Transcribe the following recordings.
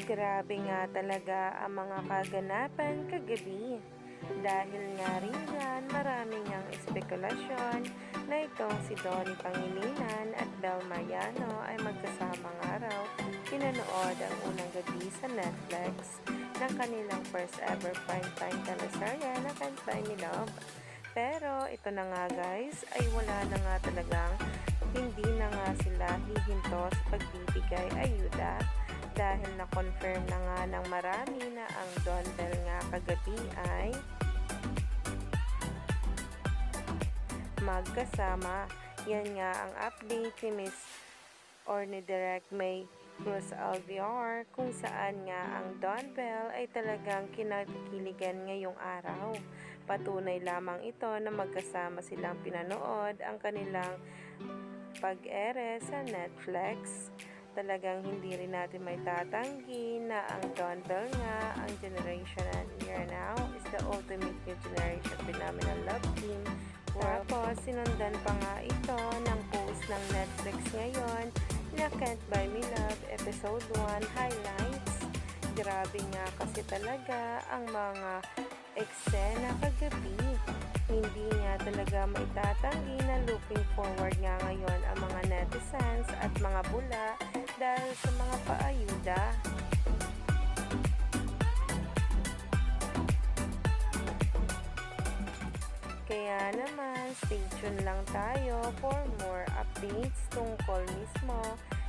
Grabe nga talaga ang mga kaganapan kagabi. Dahil nga rin yan, maraming ang espekulasyon na itong si Donnie Pangilinan at Bel Mariano ay magkasamang araw pinanood ang unang gabi sa Netflix ng kanilang first ever primetime teleserye na Can't Buy Me Love. Pero ito na nga guys, ay wala na nga talagang hindi na nga sila hihinto sa pagbibigay ayuda dahil na-confirm na nga ng marami na ang Don Bell nga kagabi ay magkasama. Yan nga ang update ni Miss or ni Direct May Cruz Alviar kung saan nga ang Don Bell ay talagang kinakiligan ngayong araw. Patunay lamang ito na magkasama silang pinanood ang kanilang pag-ere sa Netflix. Talagang hindi rin natin may tatanggi na ang Don Bell nga, ang generation year now is the ultimate new generation phenomenal love team. Tapos, sinundan pa nga ito ng post ng Netflix ngayon na Can't Buy Me Love Episode 1 Highlights. Grabe nga kasi talaga ang mga eksena kagabi. Hindi nga talaga maitatanggi na looking forward nga ngayon ang mga netizens at mga bula dahil sa mga paayuda. Kaya naman, stay tuned lang tayo for more updates tungkol mismo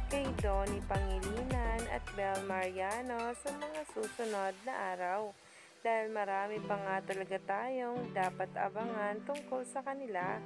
kay Donnie Pangilinan at Bel Mariano sa mga susunod na araw. Dahil marami pa nga talaga tayong dapat abangan tungkol sa kanila.